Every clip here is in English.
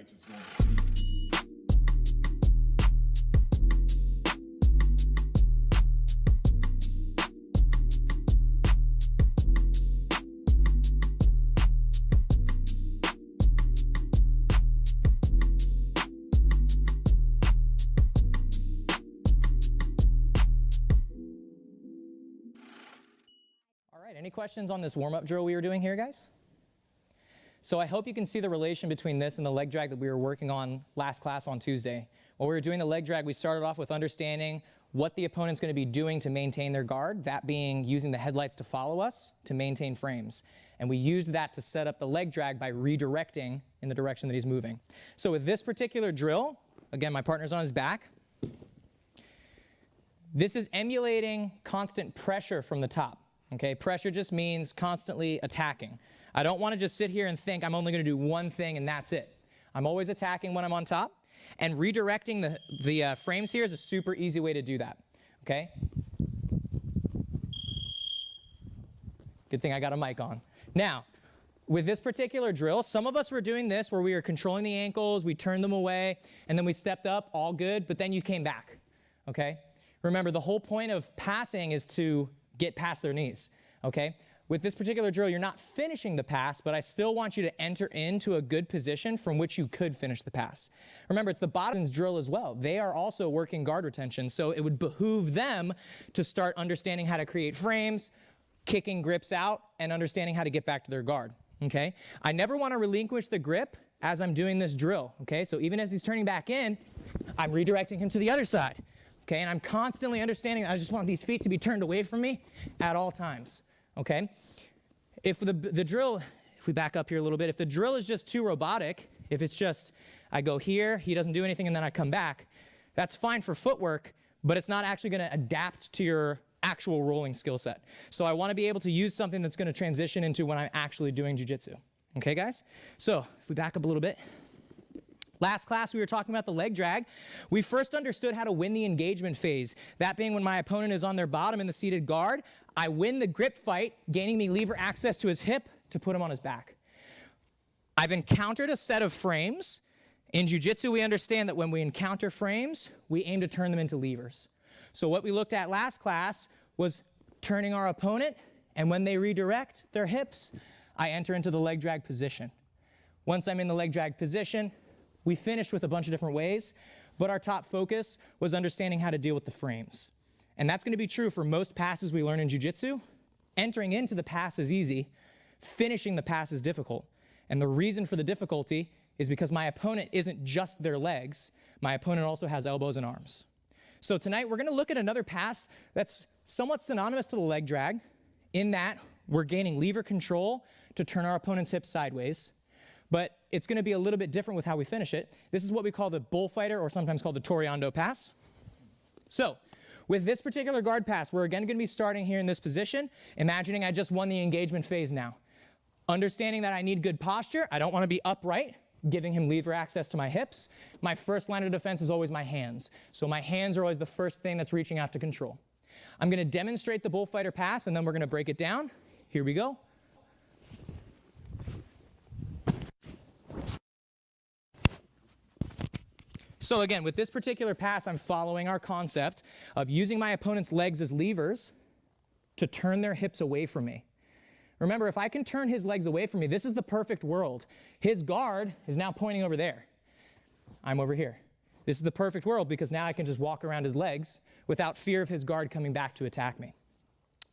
likes its own. All right, any questions on this warm-up drill we were doing here, guys? So I hope you can see the relation between this and the leg drag that we were working on last class on Tuesday. While we were doing the leg drag, we started off with understanding what the opponent's going to be doing to maintain their guard, that being using the headlights to follow us to maintain frames. And we used that to set up the leg drag by redirecting in the direction that he's moving. So with this particular drill, again, my partner's on his back. This is emulating constant pressure from the top. Okay, pressure just means constantly attacking. I don't want to just sit here and think I'm only going to do one thing and that's it. I'm always attacking when I'm on top, and redirecting the frames here is a super easy way to do that. Okay? Good thing I got a mic on. Now, with this particular drill, some of us were doing this where we were controlling the ankles, we turned them away, and then we stepped up, all good, but then you came back. Okay? Remember, the whole point of passing is to get past their knees, okay? With this particular drill, you're not finishing the pass, but I still want you to enter into a good position from which you could finish the pass. Remember, it's the bottom's drill as well. They are also working guard retention, so it would behoove them to start understanding how to create frames, kicking grips out, and understanding how to get back to their guard, okay? I never want to relinquish the grip as I'm doing this drill, okay? So even as he's turning back in, I'm redirecting him to the other side. Okay, and I'm constantly understanding I just want these feet to be turned away from me at all times, okay? If the drill, if we back up here a little bit, if the drill is just too robotic, if it's just I go here, he doesn't do anything, and then I come back, that's fine for footwork, but it's not actually going to adapt to your actual rolling skill set. So I want to be able to use something that's going to transition into when I'm actually doing jiu-jitsu. Okay, guys? So if we back up a little bit. Last class, we were talking about the leg drag. We first understood how to win the engagement phase. That being when my opponent is on their bottom in the seated guard, I win the grip fight, gaining me lever access to his hip to put him on his back. I've encountered a set of frames. In jiu-jitsu, we understand that when we encounter frames, we aim to turn them into levers. So what we looked at last class was turning our opponent, and when they redirect their hips, I enter into the leg drag position. Once I'm in the leg drag position, we finished with a bunch of different ways, but our top focus was understanding how to deal with the frames. And that's going to be true for most passes we learn in jiu-jitsu. Entering into the pass is easy. Finishing the pass is difficult. And the reason for the difficulty is because my opponent isn't just their legs. My opponent also has elbows and arms. So tonight we're going to look at another pass that's somewhat synonymous to the leg drag, in that we're gaining lever control to turn our opponent's hips sideways. But it's going to be a little bit different with how we finish it. This is what we call the Bullfighter, or sometimes called the Torreando pass. So with this particular guard pass, we're again going to be starting here in this position, imagining I just won the engagement phase now. Understanding that I need good posture. I don't want to be upright, giving him lever access to my hips. My first line of defense is always my hands. So my hands are always the first thing that's reaching out to control. I'm going to demonstrate the Bullfighter pass, and then we're going to break it down. Here we go. So again, with this particular pass, I'm following our concept of using my opponent's legs as levers to turn their hips away from me. Remember, if I can turn his legs away from me, this is the perfect world. His guard is now pointing over there. I'm over here. This is the perfect world because now I can just walk around his legs without fear of his guard coming back to attack me.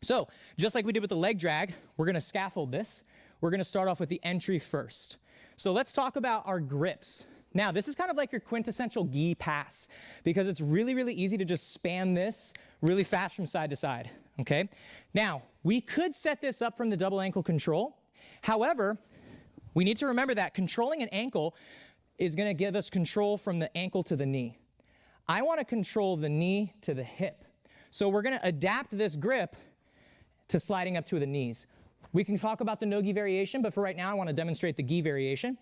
So, just like we did with the leg drag, we're going to scaffold this. We're going to start off with the entry first. So let's talk about our grips. Now, this is kind of like your quintessential gi pass because it's really, really easy to just span this really fast from side to side, okay? Now, we could set this up from the double ankle control. However, we need to remember that controlling an ankle is going to give us control from the ankle to the knee. I want to control the knee to the hip. So we're going to adapt this grip to sliding up to the knees. We can talk about the no-gi variation, but for right now, I want to demonstrate the gi variation.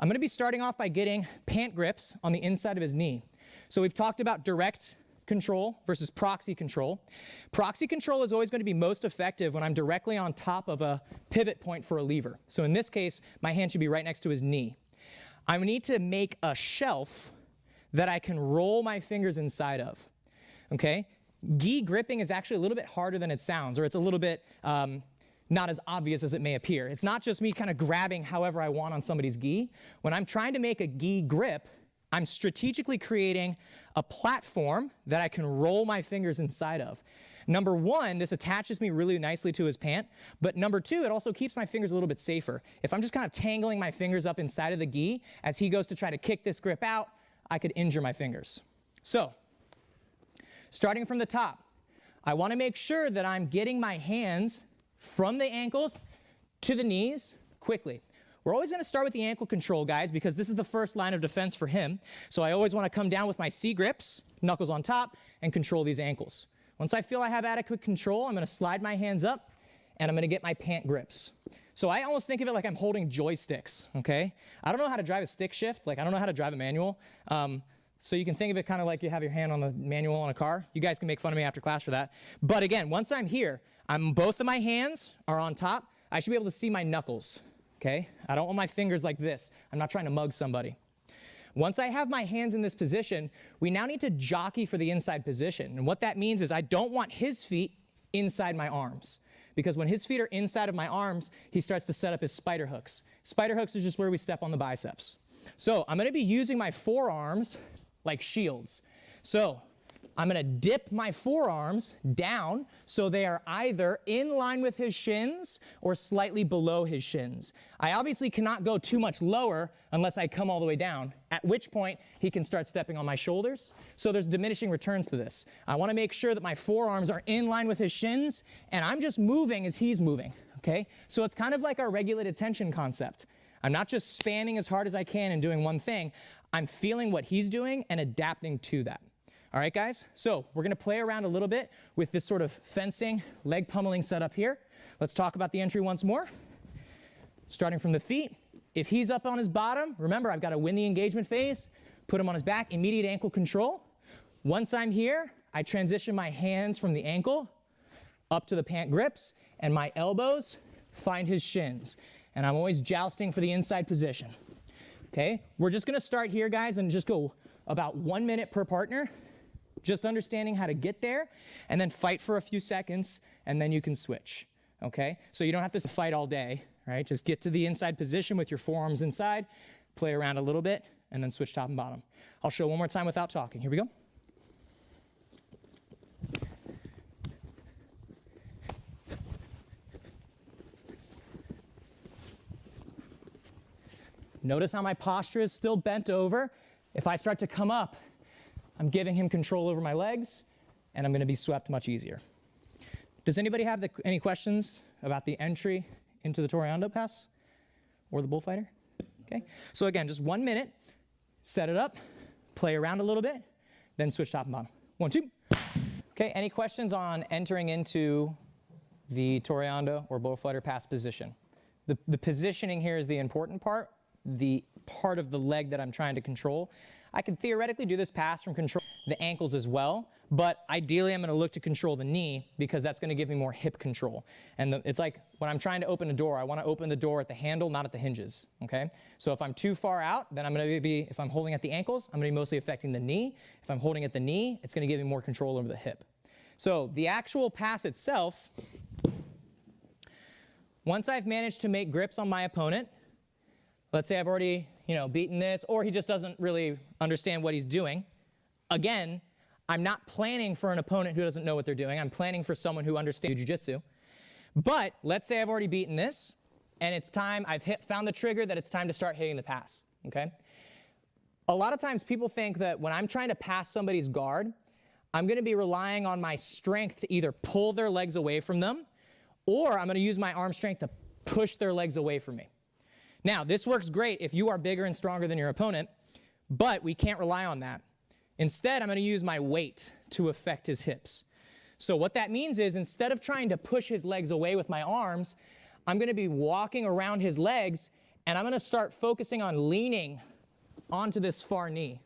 I'm going to be starting off by getting pant grips on the inside of his knee. So we've talked about direct control versus proxy control. Proxy control is always going to be most effective when I'm directly on top of a pivot point for a lever. So in this case, my hand should be right next to his knee. I need to make a shelf that I can roll my fingers inside of, okay? Gi gripping is actually a little bit harder than it sounds, or it's a little bit not as obvious as it may appear. It's not just me kind of grabbing however I want on somebody's gi. When I'm trying to make a gi grip, I'm strategically creating a platform that I can roll my fingers inside of. Number one, this attaches me really nicely to his pant, but number two, it also keeps my fingers a little bit safer. If I'm just kind of tangling my fingers up inside of the gi, as he goes to try to kick this grip out, I could injure my fingers. So, starting from the top, I want to make sure that I'm getting my hands from the ankles to the knees quickly. We're always going to start with the ankle control, guys, because this is the first line of defense for him. So I always want to come down with my C grips, knuckles on top, and control these ankles. Once I feel I have adequate control, I'm going to slide my hands up, and I'm going to get my pant grips. So I almost think of it like I'm holding joysticks, okay? I don't know how to drive a stick shift. Like, I don't know how to drive a manual. So you can think of it kind of like you have your hand on the manual on a car. You guys can make fun of me after class for that. But again, once I'm here, both of my hands are on top. I should be able to see my knuckles, okay? I don't want my fingers like this. I'm not trying to mug somebody. Once I have my hands in this position, we now need to jockey for the inside position. And what that means is I don't want his feet inside my arms. Because when his feet are inside of my arms, he starts to set up his spider hooks. Spider hooks is just where we step on the biceps. So I'm going to be using my forearms like shields. So I'm going to dip my forearms down so they are either in line with his shins or slightly below his shins. I obviously cannot go too much lower unless I come all the way down, at which point he can start stepping on my shoulders. So there's diminishing returns to this. I want to make sure that my forearms are in line with his shins, and I'm just moving as he's moving, okay? So it's kind of like our regulated tension concept. I'm not just spanning as hard as I can and doing one thing. I'm feeling what he's doing and adapting to that. All right, guys? So we're going to play around a little bit with this sort of fencing, leg pummeling setup here. Let's talk about the entry once more. Starting from the feet. If he's up on his bottom, remember, I've got to win the engagement phase, put him on his back, immediate ankle control. Once I'm here, I transition my hands from the ankle up to the pant grips, and my elbows find his shins. And I'm always jousting for the inside position. Okay? We're just going to start here, guys, and just go about 1 minute per partner. Just understanding how to get there, and then fight for a few seconds, and then you can switch, okay? So you don't have to fight all day, right? Just get to the inside position with your forearms inside, play around a little bit, and then switch top and bottom. I'll show one more time without talking. Here we go. Notice how my posture is still bent over. If I start to come up, I'm giving him control over my legs, and I'm going to be swept much easier. Does anybody have any questions about the entry into the Torreando pass or the Bullfighter? Okay. So again, just 1 minute, set it up, play around a little bit, then switch top and bottom. 1, 2. Okay, any questions on entering into the Torreando or Bullfighter pass position? The positioning here is the important part, the part of the leg that I'm trying to control. I can theoretically do this pass from control the ankles as well, but ideally I'm going to look to control the knee because that's going to give me more hip control. And it's like when I'm trying to open a door, I want to open the door at the handle, not at the hinges, okay? So if I'm too far out, then I'm going to be, if I'm holding at the ankles, I'm going to be mostly affecting the knee. If I'm holding at the knee, it's going to give me more control over the hip. So the actual pass itself, once I've managed to make grips on my opponent, let's say I've already, beaten this, or he just doesn't really understand what he's doing. Again, I'm not planning for an opponent who doesn't know what they're doing. I'm planning for someone who understands jiu-jitsu. But let's say I've already beaten this, and it's time, I've found the trigger that it's time to start hitting the pass, okay? A lot of times people think that when I'm trying to pass somebody's guard, I'm going to be relying on my strength to either pull their legs away from them, or I'm going to use my arm strength to push their legs away from me. Now, this works great if you are bigger and stronger than your opponent, but we can't rely on that. Instead, I'm going to use my weight to affect his hips. So what that means is instead of trying to push his legs away with my arms, I'm going to be walking around his legs, and I'm going to start focusing on leaning onto this far knee,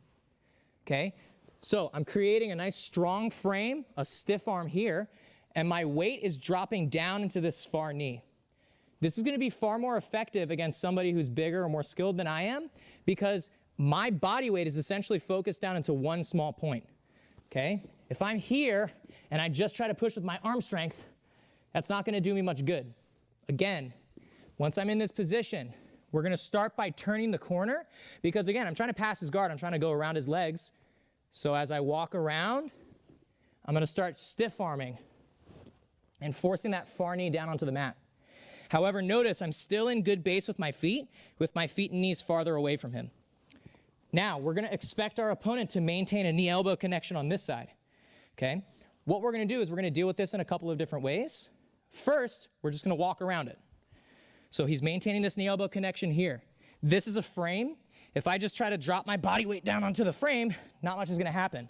okay? So I'm creating a nice strong frame, a stiff arm here, and my weight is dropping down into this far knee. This is going to be far more effective against somebody who's bigger or more skilled than I am because my body weight is essentially focused down into one small point, okay? If I'm here and I just try to push with my arm strength, that's not going to do me much good. Again, once I'm in this position, we're going to start by turning the corner because, again, I'm trying to pass his guard. I'm trying to go around his legs. So as I walk around, I'm going to start stiff arming and forcing that far knee down onto the mat. However, notice I'm still in good base with my feet and knees farther away from him. Now, we're going to expect our opponent to maintain a knee-elbow connection on this side, okay? What we're going to do is we're going to deal with this in a couple of different ways. First, we're just going to walk around it. So he's maintaining this knee-elbow connection here. This is a frame. If I just try to drop my body weight down onto the frame, not much is going to happen.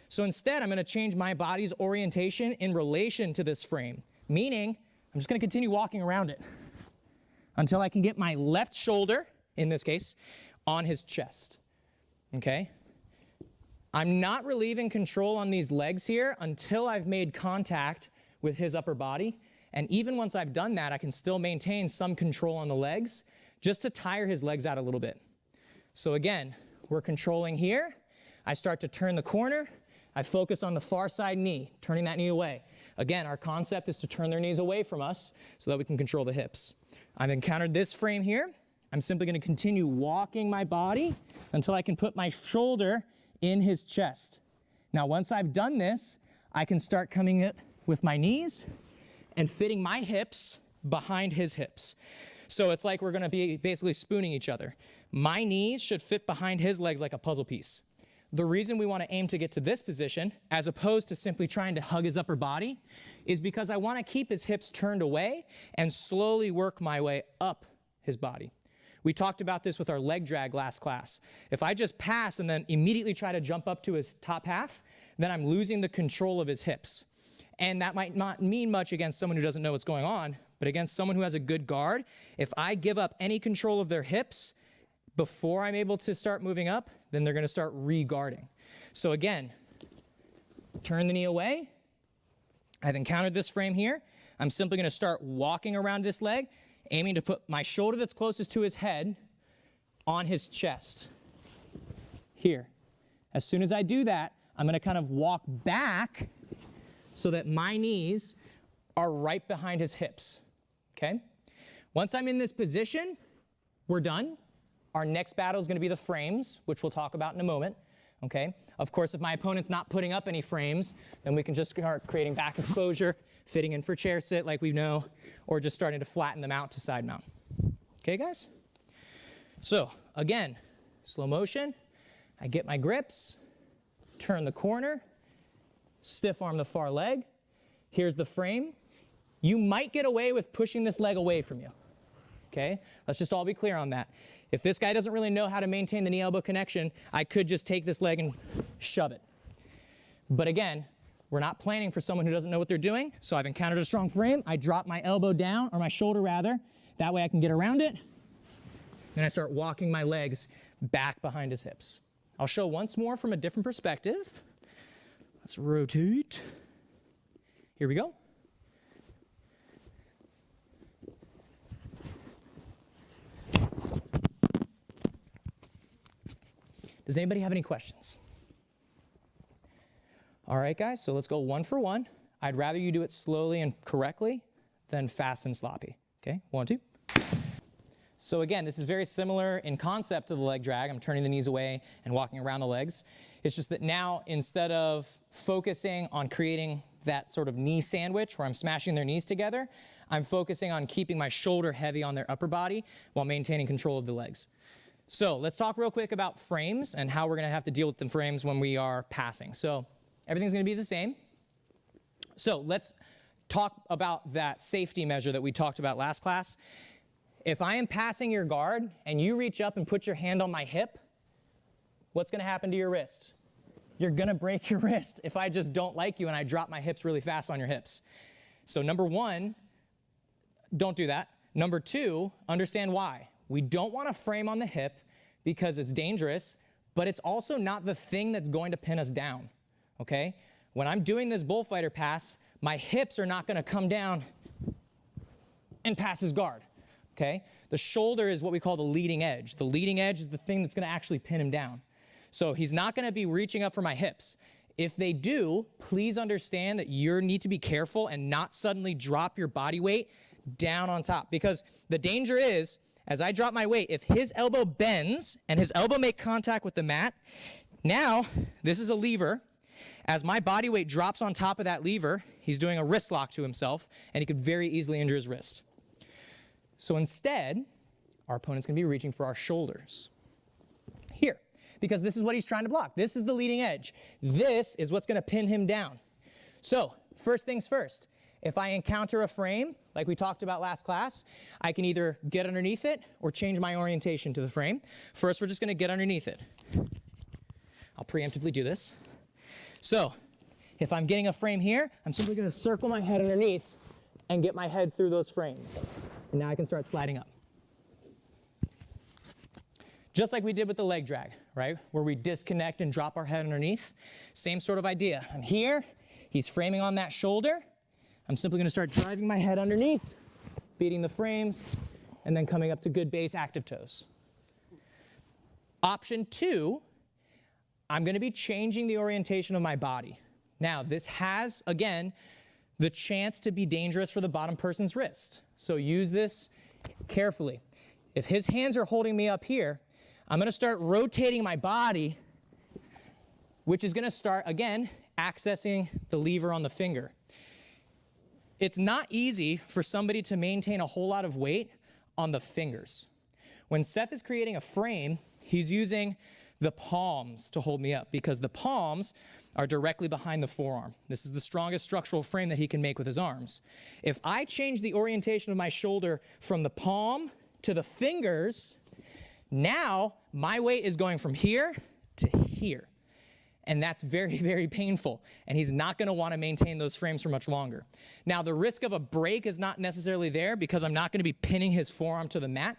So instead, I'm going to change my body's orientation in relation to this frame, meaning I'm just going to continue walking around it until I can get my left shoulder, in this case, on his chest, okay? I'm not relieving control on these legs here until I've made contact with his upper body. And even once I've done that, I can still maintain some control on the legs just to tire his legs out a little bit. So again, we're controlling here. I start to turn the corner. I focus on the far side knee, turning that knee away. Again, our concept is to turn their knees away from us so that we can control the hips. I've encountered this frame here. I'm simply going to continue walking my body until I can put my shoulder in his chest. Now, once I've done this, I can start coming up with my knees and fitting my hips behind his hips. So it's like we're going to be basically spooning each other. My knees should fit behind his legs like a puzzle piece. The reason we want to aim to get to this position, as opposed to simply trying to hug his upper body, is because I want to keep his hips turned away and slowly work my way up his body. We talked about this with our leg drag last class. If I just pass and then immediately try to jump up to his top half, then I'm losing the control of his hips. And that might not mean much against someone who doesn't know what's going on, but against someone who has a good guard, if I give up any control of their hips before I'm able to start moving up, then they're going to start re-guarding. So again, turn the knee away. I've encountered this frame here. I'm simply going to start walking around this leg, aiming to put my shoulder that's closest to his head on his chest. Here. As soon as I do that, I'm going to kind of walk back so that my knees are right behind his hips, okay? Once I'm in this position, we're done. Our next battle is going to be the frames, which we'll talk about in a moment, okay? Of course, if my opponent's not putting up any frames, then we can just start creating back exposure, fitting in for chair sit like we know, or just starting to flatten them out to side mount. Okay, guys? So, again, slow motion. I get my grips, turn the corner, stiff arm the far leg. Here's the frame. You might get away with pushing this leg away from you, okay? Let's just all be clear on that. If this guy doesn't really know how to maintain the knee-elbow connection, I could just take this leg and shove it. But again, we're not planning for someone who doesn't know what they're doing, so I've encountered a strong frame. I drop my elbow down, or my shoulder rather. That way I can get around it. Then I start walking my legs back behind his hips. I'll show once more from a different perspective. Let's rotate. Here we go. Does anybody have any questions? All right, guys, so let's go one for one. I'd rather you do it slowly and correctly than fast and sloppy. Okay, 1, 2. So again, this is very similar in concept to the leg drag. I'm turning the knees away and walking around the legs. It's just that now, instead of focusing on creating that sort of knee sandwich where I'm smashing their knees together, I'm focusing on keeping my shoulder heavy on their upper body while maintaining control of the legs. So let's talk real quick about frames and how we're going to have to deal with the frames when we are passing. So everything's going to be the same. So let's talk about that safety measure that we talked about last class. If I am passing your guard and you reach up and put your hand on my hip, what's going to happen to your wrist? You're going to break your wrist if I just don't like you and I drop my hips really fast on your hips. So number one, don't do that. Number two, understand why. We don't want a frame on the hip because it's dangerous, but it's also not the thing that's going to pin us down, okay? When I'm doing this bullfighter pass, my hips are not going to come down and pass his guard, okay? The shoulder is what we call the leading edge. The leading edge is the thing that's gonna actually pin him down. So he's not gonna be reaching up for my hips. If they do, please understand that you need to be careful and not suddenly drop your body weight down on top, because the danger is, as I drop my weight, if his elbow bends and his elbow make contact with the mat, now this is a lever. As my body weight drops on top of that lever, he's doing a wrist lock to himself, and he could very easily injure his wrist. So instead, our opponent's gonna be reaching for our shoulders here, because this is what he's trying to block. This is the leading edge. This is what's gonna pin him down. So first things first, if I encounter a frame, like we talked about last class, I can either get underneath it or change my orientation to the frame. First, we're just gonna get underneath it. I'll preemptively do this. So if I'm getting a frame here, I'm simply gonna circle my head underneath and get my head through those frames. And now I can start sliding up. Just like we did with the leg drag, right? Where we disconnect and drop our head underneath. Same sort of idea. I'm here, he's framing on that shoulder. I'm simply gonna start driving my head underneath, beating the frames, and then coming up to good base active toes. Option 2, I'm gonna be changing the orientation of my body. Now, this has, again, the chance to be dangerous for the bottom person's wrist. So use this carefully. If his hands are holding me up here, I'm gonna start rotating my body, which is gonna start, again, accessing the lever on the finger. It's not easy for somebody to maintain a whole lot of weight on the fingers. When Seth is creating a frame, he's using the palms to hold me up, because the palms are directly behind the forearm. This is the strongest structural frame that he can make with his arms. If I change the orientation of my shoulder from the palm to the fingers, now my weight is going from here to here. And that's very, very painful. And he's not gonna wanna maintain those frames for much longer. Now, the risk of a break is not necessarily there, because I'm not gonna be pinning his forearm to the mat.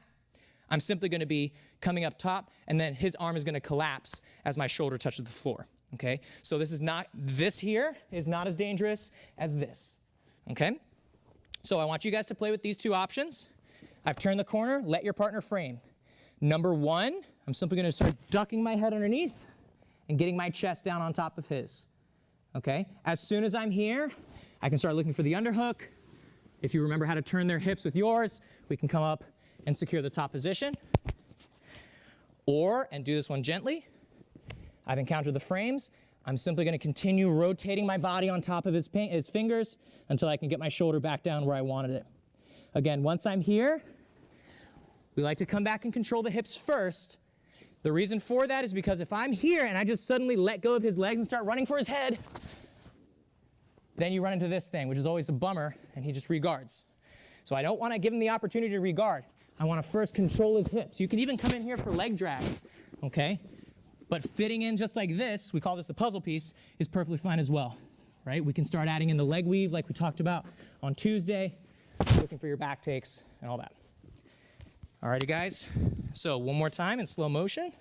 I'm simply gonna be coming up top, and then his arm is gonna collapse as my shoulder touches the floor, okay? So this here is not as dangerous as this, okay? So I want you guys to play with these two options. I've turned the corner, let your partner frame. Number 1, I'm simply gonna start ducking my head underneath and getting my chest down on top of his, okay? As soon as I'm here, I can start looking for the underhook. If you remember how to turn their hips with yours, we can come up and secure the top position. Or, and do this one gently, I've encountered the frames. I'm simply gonna continue rotating my body on top of his fingers until I can get my shoulder back down where I wanted it. Again, once I'm here, we like to come back and control the hips first. The reason for that is because if I'm here and I just suddenly let go of his legs and start running for his head, then you run into this thing, which is always a bummer, and he just reguards. So I don't wanna give him the opportunity to reguard. I wanna first control his hips. You can even come in here for leg drag, okay? But fitting in just like this, we call this the puzzle piece, is perfectly fine as well, right? We can start adding in the leg weave like we talked about on Tuesday, looking for your back takes and all that. Alrighty, guys. So one more time in slow motion.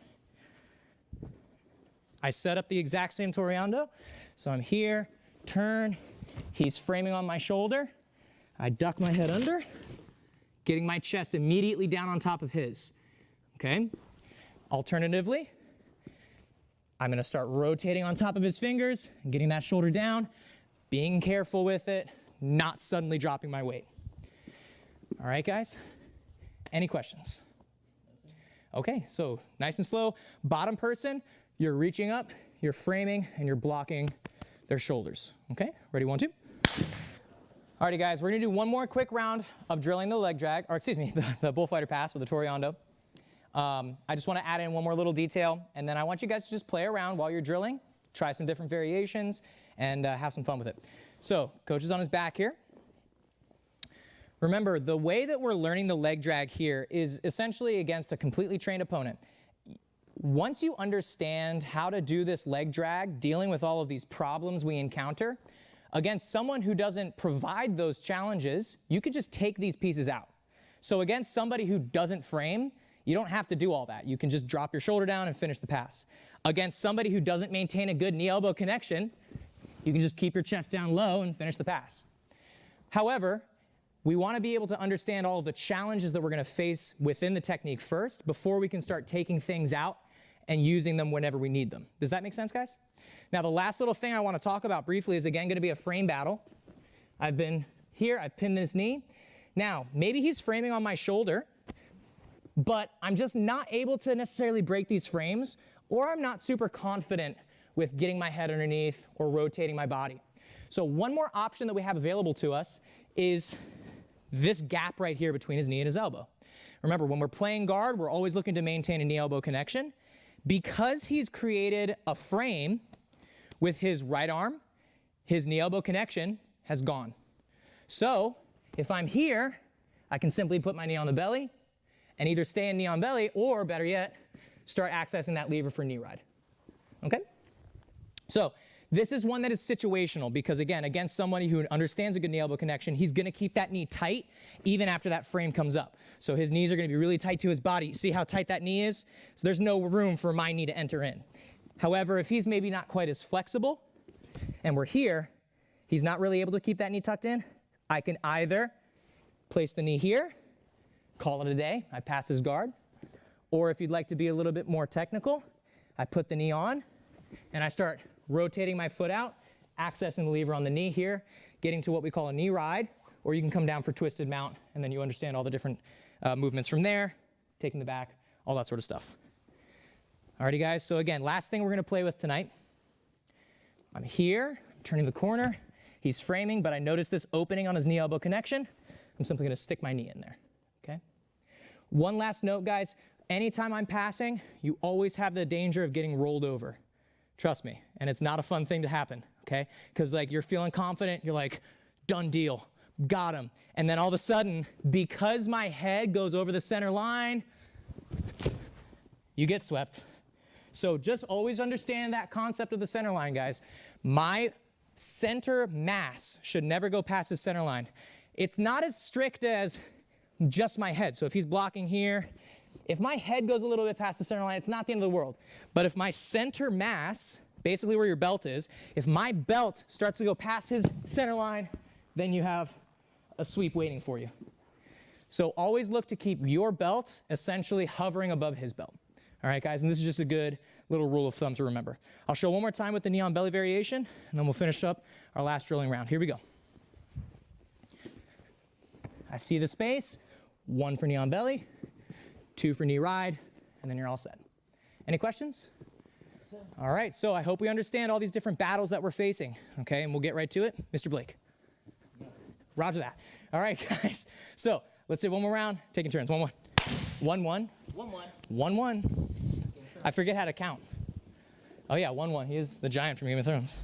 I set up the exact same Torreando. So I'm here, turn, he's framing on my shoulder. I duck my head under, getting my chest immediately down on top of his, okay? Alternatively, I'm gonna start rotating on top of his fingers and getting that shoulder down, being careful with it, not suddenly dropping my weight. All right, guys? Any questions? Okay, so nice and slow. Bottom person, you're reaching up, you're framing, and you're blocking their shoulders. Okay, ready, 1, 2. Alrighty, guys, we're gonna do one more quick round of drilling the leg drag, or excuse me, the Bullfighter pass with the Torreando. I just wanna add in one more little detail, and then I want you guys to just play around while you're drilling, try some different variations, and have some fun with it. So, coach is on his back here. Remember, the way that we're learning the leg drag here is essentially against a completely trained opponent. Once you understand how to do this leg drag, dealing with all of these problems we encounter, against someone who doesn't provide those challenges, you could just take these pieces out. So against somebody who doesn't frame, you don't have to do all that. You can just drop your shoulder down and finish the pass. Against somebody who doesn't maintain a good knee-elbow connection, you can just keep your chest down low and finish the pass. However, We want to be able to understand all of the challenges that we're going to face within the technique first before we can start taking things out and using them whenever we need them. Does that make sense, guys? Now, the last little thing I want to talk about briefly is, again, going to be a frame battle. I've been here, I've pinned this knee. Now, maybe he's framing on my shoulder, but I'm just not able to necessarily break these frames, or I'm not super confident with getting my head underneath or rotating my body. So one more option that we have available to us is this gap right here between his knee and his elbow. Remember, when we're playing guard, we're always looking to maintain a knee-elbow connection. Because he's created a frame with his right arm, his knee-elbow connection has gone. So if I'm here, I can simply put my knee on the belly and either stay in knee on belly, or better yet, start accessing that lever for knee ride. Okay? So this is one that is situational because, again, against somebody who understands a good knee-elbow connection, he's going to keep that knee tight even after that frame comes up. So his knees are going to be really tight to his body. See how tight that knee is? So there's no room for my knee to enter in. However, if he's maybe not quite as flexible and we're here, he's not really able to keep that knee tucked in, I can either place the knee here, call it a day, I pass his guard, or if you'd like to be a little bit more technical, I put the knee on and I start rotating my foot out, accessing the lever on the knee here, getting to what we call a knee ride, or you can come down for twisted mount, and then you understand all the different movements from there, taking the back, all that sort of stuff. Alrighty, guys, so again, last thing we're going to play with tonight. I'm here, I'm turning the corner, he's framing, but I notice this opening on his knee-elbow connection. I'm simply going to stick my knee in there, okay? One last note, guys, anytime I'm passing, you always have the danger of getting rolled over. Trust me, and it's not a fun thing to happen, okay? Because like you're feeling confident, you're like, done deal, got him. And then all of a sudden, because my head goes over the center line, you get swept. So just always understand that concept of the center line, guys. My center mass should never go past the center line. It's not as strict as just my head. So if he's blocking here, if my head goes a little bit past the center line, it's not the end of the world. But if my center mass, basically where your belt is, if my belt starts to go past his center line, then you have a sweep waiting for you. So always look to keep your belt essentially hovering above his belt. All right, guys, and this is just a good little rule of thumb to remember. I'll show one more time with the knee on belly variation, and then we'll finish up our last drilling round. Here we go. I see the space, 1 for knee on belly, 2 for knee ride, and then you're all set. Any questions? All right, so I hope we understand all these different battles that we're facing, okay? And we'll get right to it. Mr. Blake. Roger that. All right, guys. So let's do one more round. Taking turns. 1-1. 1-1. 1-1. 1-1. I forget how to count. Oh, yeah, 1-1. He is the giant from Game of Thrones.